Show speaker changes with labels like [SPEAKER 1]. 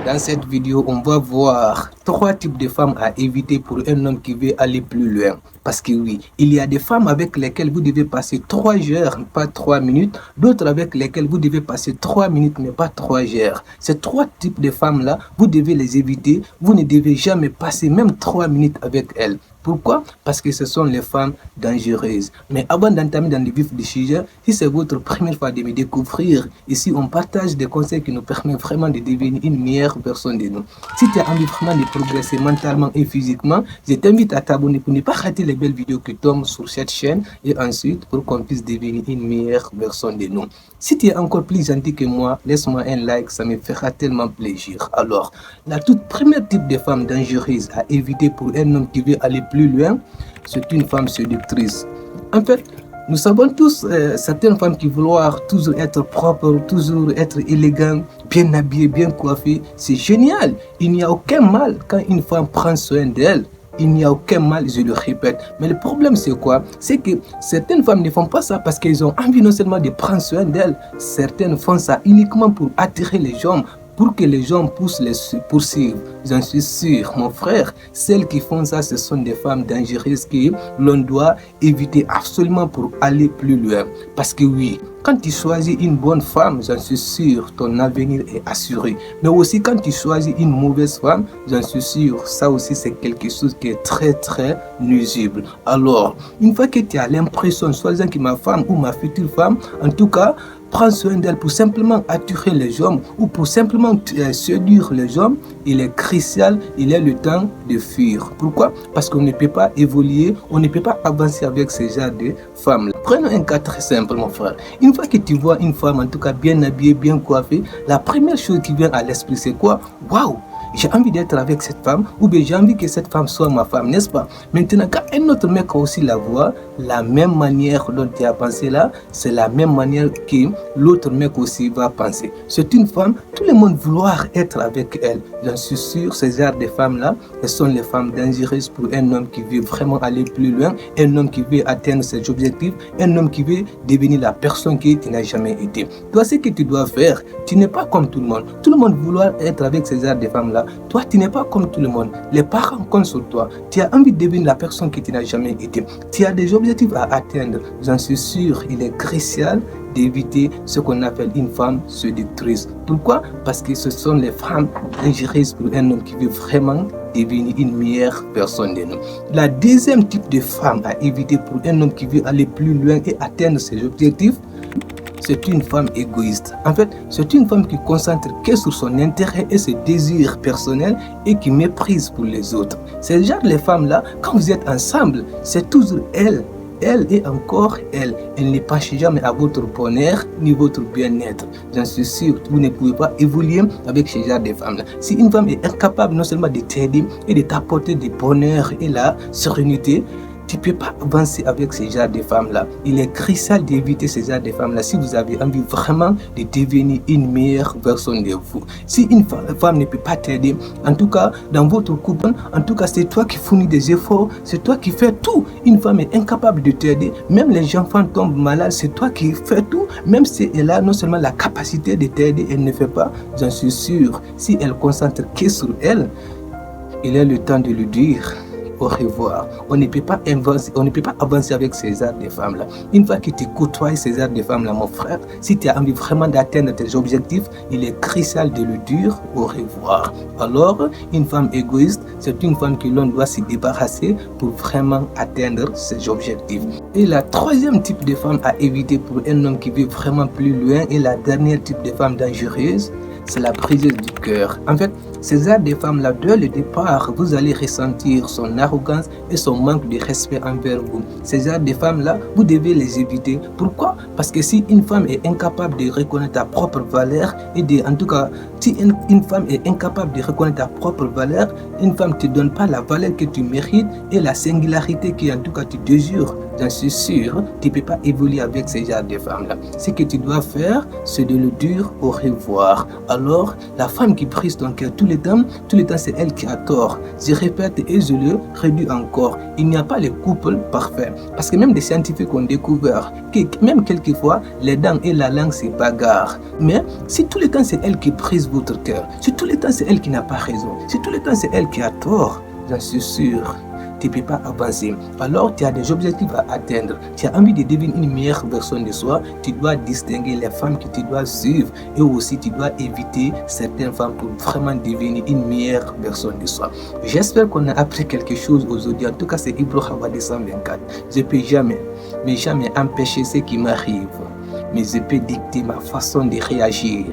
[SPEAKER 1] Dans cette vidéo, on va voir 3 types de femmes à éviter pour un homme qui veut aller plus loin. Parce que oui, il y a des femmes avec lesquelles vous devez passer 3 heures, pas 3 minutes. D'autres avec lesquelles vous devez passer 3 minutes, mais pas 3 heures. Ces 3 types de femmes-là, vous devez les éviter. Vous ne devez jamais passer même 3 minutes avec elles. Pourquoi? Parce que ce sont les femmes dangereuses. Mais avant d'entamer dans le vif du sujet, si c'est votre première fois de me découvrir, ici on partage des conseils qui nous permettent vraiment de devenir une meilleure personne de nous. Si tu as envie vraiment de progresser mentalement et physiquement, je t'invite à t'abonner pour ne pas rater les belles vidéos qui tombent sur cette chaîne et ensuite pour qu'on puisse devenir une meilleure personne de nous. Si tu es encore plus gentil que moi, laisse-moi un like, ça me fera tellement plaisir. Alors, la toute première type de femme dangereuse à éviter pour un homme qui veut aller plus loin, c'est une femme séductrice. En fait, nous savons tous certaines femmes qui vouloir toujours être propres, toujours être élégantes, bien habillées, bien coiffées. C'est génial. Il n'y a aucun mal quand une femme prend soin d'elle. Il n'y a aucun mal, je le répète. Mais le problème, c'est quoi? C'est que certaines femmes ne font pas ça parce qu'elles ont envie non seulement de prendre soin d'elles. Certaines font ça uniquement pour attirer les gens, pour que les gens puissent les poursuivre. J'en suis sûr, mon frère, celles qui font ça, ce sont des femmes dangereuses que l'on doit éviter absolument pour aller plus loin. Parce que oui, quand tu choisis une bonne femme, j'en suis sûr, ton avenir est assuré. Mais aussi quand tu choisis une mauvaise femme, j'en suis sûr, ça aussi c'est quelque chose qui est très nuisible. Alors, une fois que tu as l'impression, soi-disant que ma femme ou ma future femme, en tout cas, prends soin d'elle pour simplement attirer les hommes ou pour simplement séduire les hommes, il est crucial, il est le temps de fuir. Pourquoi? Parce qu'on ne peut pas évoluer, on ne peut pas avancer avec ce genre de femmes-là. Prenons un cas très simple, mon frère. Une fois que tu vois une femme, en tout cas bien habillée, bien coiffée, la première chose qui vient à l'esprit, c'est quoi? Waouh! J'ai envie d'être avec cette femme, ou bien j'ai envie que cette femme soit ma femme, n'est-ce pas? Maintenant, quand un autre mec aussi la voit, la même manière dont tu as pensé là, c'est la même manière que l'autre mec aussi va penser. C'est une femme, tout le monde vouloir être avec elle. J'en suis sûr, ces genres de femmes-là, elles sont les femmes dangereuses pour un homme qui veut vraiment aller plus loin, un homme qui veut atteindre ses objectifs, un homme qui veut devenir la personne que tu n'as jamais été. Toi, ce que tu dois faire, tu n'es pas comme tout le monde. Tout le monde vouloir être avec ces genres de femmes-là. Toi, tu n'es pas comme tout le monde. Les parents comptent sur toi. Tu as envie de devenir la personne que tu n'as jamais été. Tu as des objectifs à atteindre. J'en suis sûr, il est crucial d'éviter ce qu'on appelle une femme séductrice. Pourquoi? Parce que ce sont les femmes dangereuses pour un homme qui veut vraiment devenir une meilleure personne de nous. La deuxième type de femme à éviter pour un homme qui veut aller plus loin et atteindre ses objectifs, c'est une femme égoïste. En fait, c'est une femme qui concentre que sur son intérêt et ses désirs personnels et qui méprise pour les autres. Ces genre de femmes-là, quand vous êtes ensemble, c'est toujours elle et encore elle. Elle ne penche jamais à votre bonheur ni votre bien-être. J'en suis sûr, vous ne pouvez pas évoluer avec ce genre de femmes-là. Si une femme est incapable non seulement de t'aider et de t'apporter du bonheur et la sérénité, tu ne peux pas avancer avec ces genres de femmes-là. Il est crucial d'éviter ces genres de femmes-là si vous avez envie vraiment de devenir une meilleure personne de vous. Si une femme ne peut pas t'aider, en tout cas dans votre couple, en tout cas c'est toi qui fournis des efforts, c'est toi qui fais tout. Une femme est incapable de t'aider, même les enfants tombent malades, c'est toi qui fais tout. Même si elle a non seulement la capacité de t'aider, elle ne fait pas, j'en suis sûr, si elle concentre que sur elle, il est le temps de lui dire au revoir. On ne peut pas avancer avec ces genres de femmes-là. Une fois que tu côtoies ces genres de femmes-là, mon frère, si tu as envie vraiment d'atteindre tes objectifs, il est crucial de lui dire au revoir. Alors, une femme égoïste, c'est une femme que l'on doit se débarrasser pour vraiment atteindre ses objectifs. Et la troisième type de femme à éviter pour un homme qui veut vraiment plus loin et la dernière type de femme dangereuse, c'est la briseuse du cœur. En fait, ces genres de femmes-là, dès le départ, vous allez ressentir son arrogance et son manque de respect envers vous. Ces genres de femmes-là, vous devez les éviter. Pourquoi? Parce que si une femme est incapable de reconnaître ta propre valeur en tout cas, si une femme est incapable de reconnaître ta propre valeur, une femme ne te donne pas la valeur que tu mérites et la singularité que en tout cas tu désires. J'en suis sûr, tu ne peux pas évoluer avec ces genres de femmes-là. Ce que tu dois faire, c'est de le dire au revoir. Alors, la femme qui brise ton cœur tout le temps, c'est elle qui a tort. Je répète et je le redis encore, il n'y a pas de couple parfait. Parce que même des scientifiques ont découvert que même quelquefois, les dents et la langue se bagarrent. Mais si tout le temps c'est elle qui brise votre cœur. Si tout le temps c'est elle qui n'a pas raison, si tout le temps c'est elle qui a tort, j'en suis sûr, tu ne peux pas avancer. Alors tu as des objectifs à atteindre. Tu as envie de devenir une meilleure version de soi. Tu dois distinguer les femmes que tu dois suivre et aussi tu dois éviter certaines femmes pour vraiment devenir une meilleure version de soi. J'espère qu'on a appris quelque chose aujourd'hui. En tout cas, c'est Ibro Havadi 124. Je ne peux jamais, mais jamais empêcher ce qui m'arrive. Mais je peux dicter ma façon de réagir.